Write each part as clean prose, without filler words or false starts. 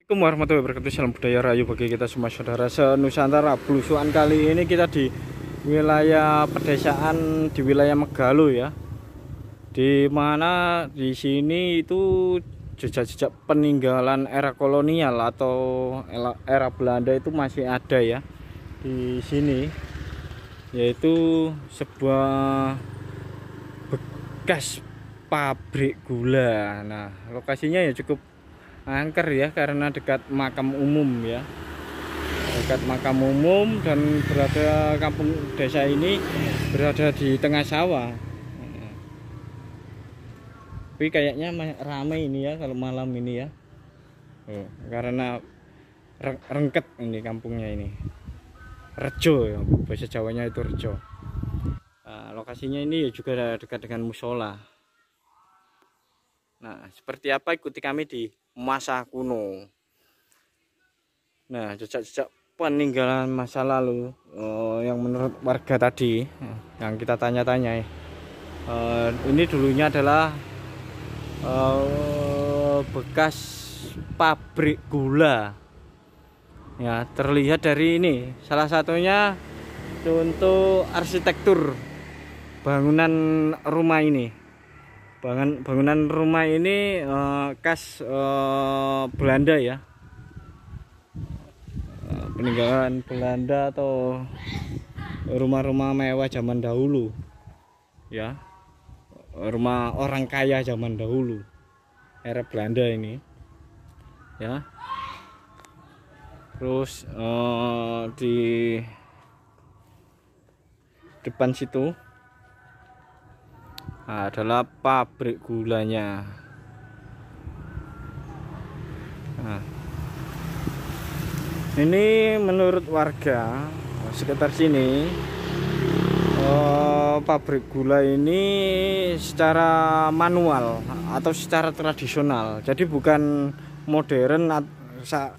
Assalamualaikum warahmatullahi wabarakatuh. Salam budaya rayu bagi kita semua saudara se-Nusantara. Belusuan kali ini kita di wilayah pedesaan di wilayah Megalo ya. Di mana di sini itu jejak-jejak peninggalan era kolonial atau era Belanda itu masih ada ya di sini, yaitu sebuah bekas pabrik gula. Nah, lokasinya ya cukup angker ya karena dekat makam umum ya, dekat makam umum, dan berada kampung desa ini berada di tengah sawah. Tapi kayaknya ramai ini ya kalau malam ini ya, karena rengket ini kampungnya ini, rejo ya, bahasa Jawanya itu rejo. Nah, lokasinya ini juga dekat dengan musola. Nah, seperti apa, ikuti kami di masa kuno. Nah, jejak-jejak peninggalan masa lalu yang menurut warga tadi yang kita tanya-tanya, ini dulunya adalah bekas pabrik gula ya. Terlihat dari ini, salah satunya contoh arsitektur bangunan rumah ini. Bangunan rumah ini khas Belanda ya, peninggalan Belanda atau rumah-rumah mewah zaman dahulu ya, rumah orang kaya zaman dahulu era Belanda ini ya. Terus di depan situ adalah pabrik gulanya. Nah, ini menurut warga sekitar sini, pabrik gula ini secara manual atau secara tradisional, jadi bukan modern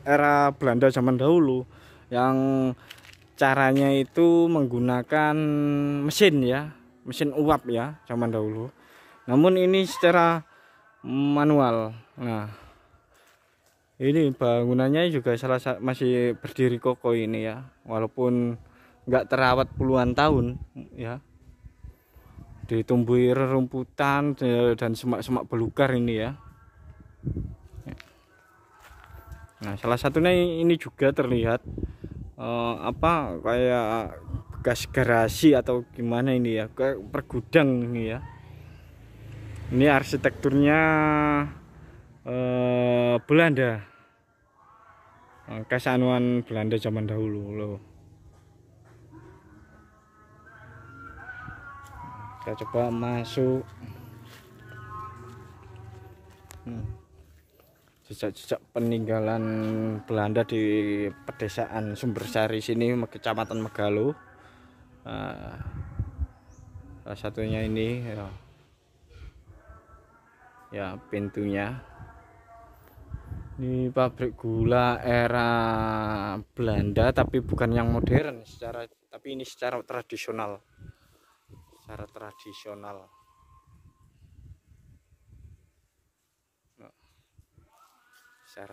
era Belanda zaman dahulu yang caranya itu menggunakan mesin ya, mesin uap ya zaman dahulu. Namun ini secara manual. Nah, ini bangunannya juga masih berdiri kokoh ini ya, walaupun nggak terawat puluhan tahun ya, ditumbuhi rerumputan dan semak-semak belukar ini ya. Nah, salah satunya ini juga terlihat kayak bekas garasi atau gimana ini ya, kayak pergudang ini ya. Ini arsitekturnya Belanda, kesanuan Belanda zaman dahulu loh. Kita coba masuk. Jejak-jejak peninggalan Belanda di pedesaan Sumbersari sini, Kecamatan Megalo. Salah satunya ini ya pintunya. Ini pabrik gula era Belanda tapi bukan yang modern tapi ini secara tradisional. Secara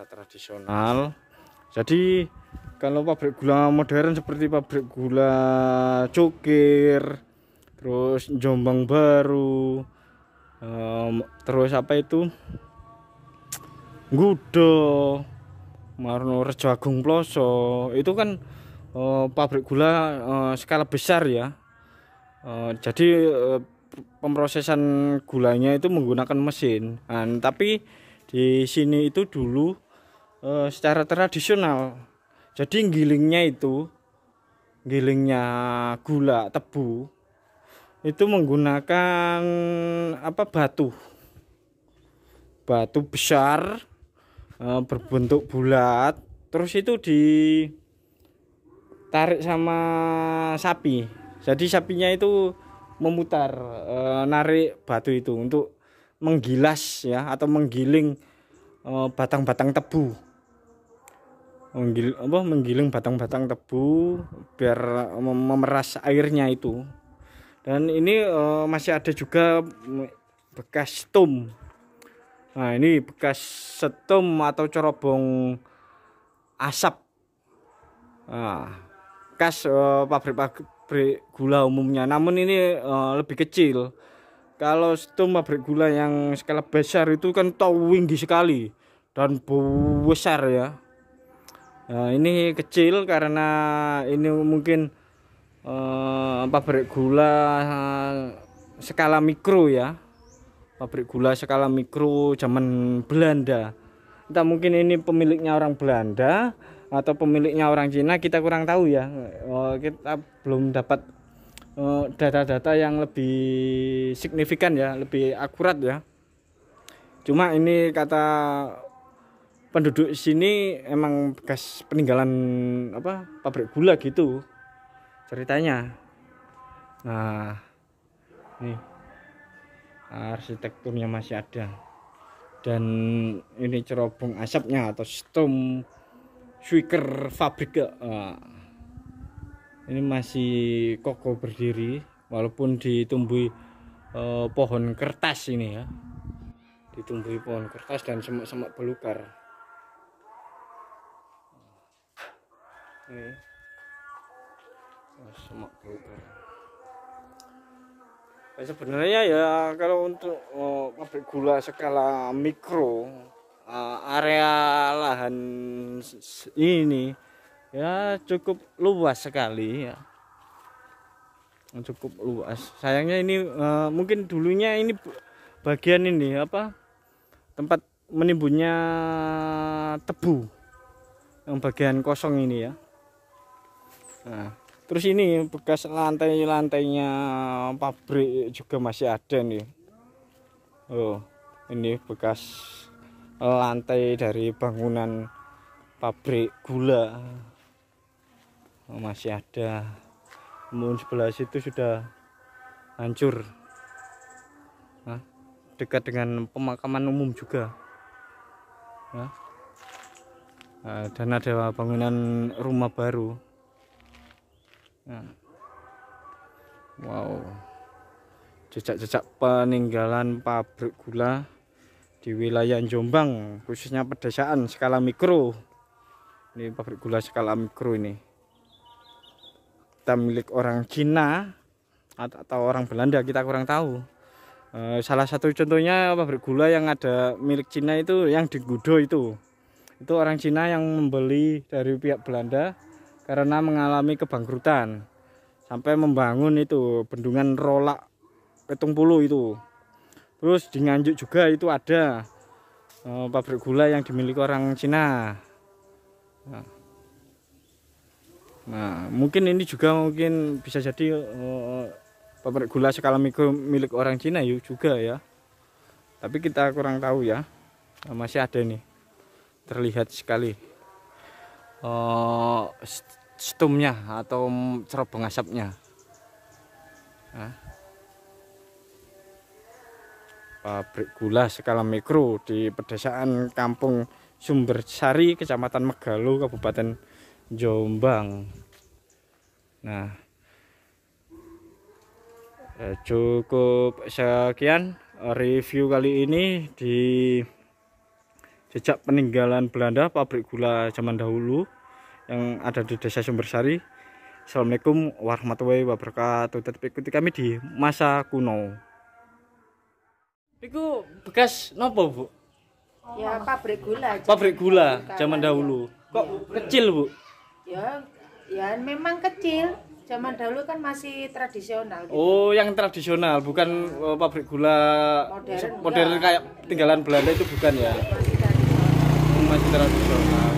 tradisional. Jadi kalau pabrik gula modern seperti pabrik gula Cukir, terus Jombang Baru, terus apa itu, Gudo, Marno, Rejo Agung Ploso, itu kan pabrik gula skala besar ya. Jadi pemrosesan gulanya itu menggunakan mesin. Nah, tapi di sini itu dulu secara tradisional. Jadi gilingnya gula tebu itu menggunakan batu besar berbentuk bulat, terus itu ditarik sama sapi. Jadi sapinya itu memutar, narik batu itu untuk menggilas ya, atau menggiling batang-batang tebu, menggiling batang-batang tebu biar memeras airnya itu. Dan ini masih ada juga bekas stum. Nah, ini bekas setum atau corobong asap. Khas pabrik gula umumnya, namun ini lebih kecil. Kalau stum pabrik gula yang skala besar itu kan tinggi sekali dan besar ya. Nah, ini kecil karena ini mungkin pabrik gula skala mikro ya. Pabrik gula skala mikro zaman Belanda. Entah mungkin ini pemiliknya orang Belanda atau pemiliknya orang Cina, kita kurang tahu ya. Kita belum dapat data-data yang lebih signifikan ya, lebih akurat ya. Cuma ini kata penduduk sini emang bekas peninggalan pabrik gula gitu ceritanya. Nah, nih arsitekturnya masih ada, dan ini cerobong asapnya atau stum swiker fabrik. Ini masih kokoh berdiri walaupun ditumbuhi pohon kertas ini ya, ditumbuhi pohon kertas dan semak-semak belukar. Ini semak belukar. Sebenarnya ya kalau untuk pabrik gula skala mikro, area lahan ini ya cukup luas sekali ya, cukup luas. Sayangnya ini mungkin dulunya ini bagian ini tempat menimbunnya tebu, yang bagian kosong ini ya. Nah, terus ini bekas lantai-lantainya pabrik juga masih ada nih. Ini bekas lantai dari bangunan pabrik gula masih ada. Kemudian sebelah situ sudah hancur. Dekat dengan pemakaman umum juga. Dan ada bangunan rumah baru. Wow, jejak-jejak peninggalan pabrik gula di wilayah Jombang, khususnya pedesaan skala mikro. Ini pabrik gula skala mikro ini. Kita milik orang Cina atau orang Belanda, kita kurang tahu. Salah satu contohnya pabrik gula yang ada milik Cina itu yang di Gudo itu orang Cina yang membeli dari pihak Belanda karena mengalami kebangkrutan sampai membangun itu bendungan Rolak Petung Puluh itu. Terus di Nganjuk juga itu ada pabrik gula yang dimiliki orang Cina. Nah, mungkin ini juga mungkin bisa jadi pabrik gula skala mikro milik orang Cina juga ya. Tapi kita kurang tahu ya. Masih ada nih, terlihat sekali stumnya atau cerobong asapnya. Pabrik gula skala mikro di pedesaan Kampung Sumbersari, Kecamatan Megalo, Kabupaten Jombang. Nah, cukup sekian review kali ini di jejak peninggalan Belanda pabrik gula zaman dahulu yang ada di Desa Sumbersari. Assalamualaikum warahmatullahi wabarakatuh. Tetap ikuti kami di masa kuno. Itu bekas nopo, Bu? Ya pabrik gula. Pabrik gula zaman dahulu. Kok kecil, Bu? Ya memang kecil. Zaman dahulu kan masih tradisional gitu. Oh, yang tradisional, bukan pabrik gula modern kayak tinggalan Belanda itu bukan ya? Masih tradisional.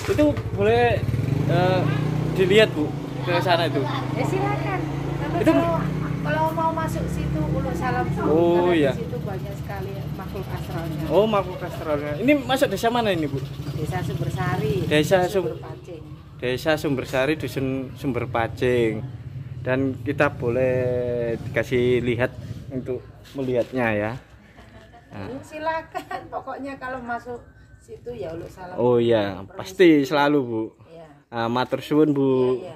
Itu boleh dilihat, Bu, ke sana itu. Ya silakan. Tapi Itu kalau mau masuk situ Ulu Salam dulu. Oh iya. Di situ banyak sekali makhluk astralnya. Oh, makhluk astralnya. Ini masuk desa mana ini, Bu? Desa Sumbersari. Sumberpacing. Desa Sumbersari, Dusun Sumberpacing. Dan kita boleh dikasih lihat untuk melihatnya ya. Nah. Silakan. Pokoknya kalau masuk situ ya Ulu Salam. Oh iya, pasti selalu, Bu. Iya. Matur suwun, Bu. Iya.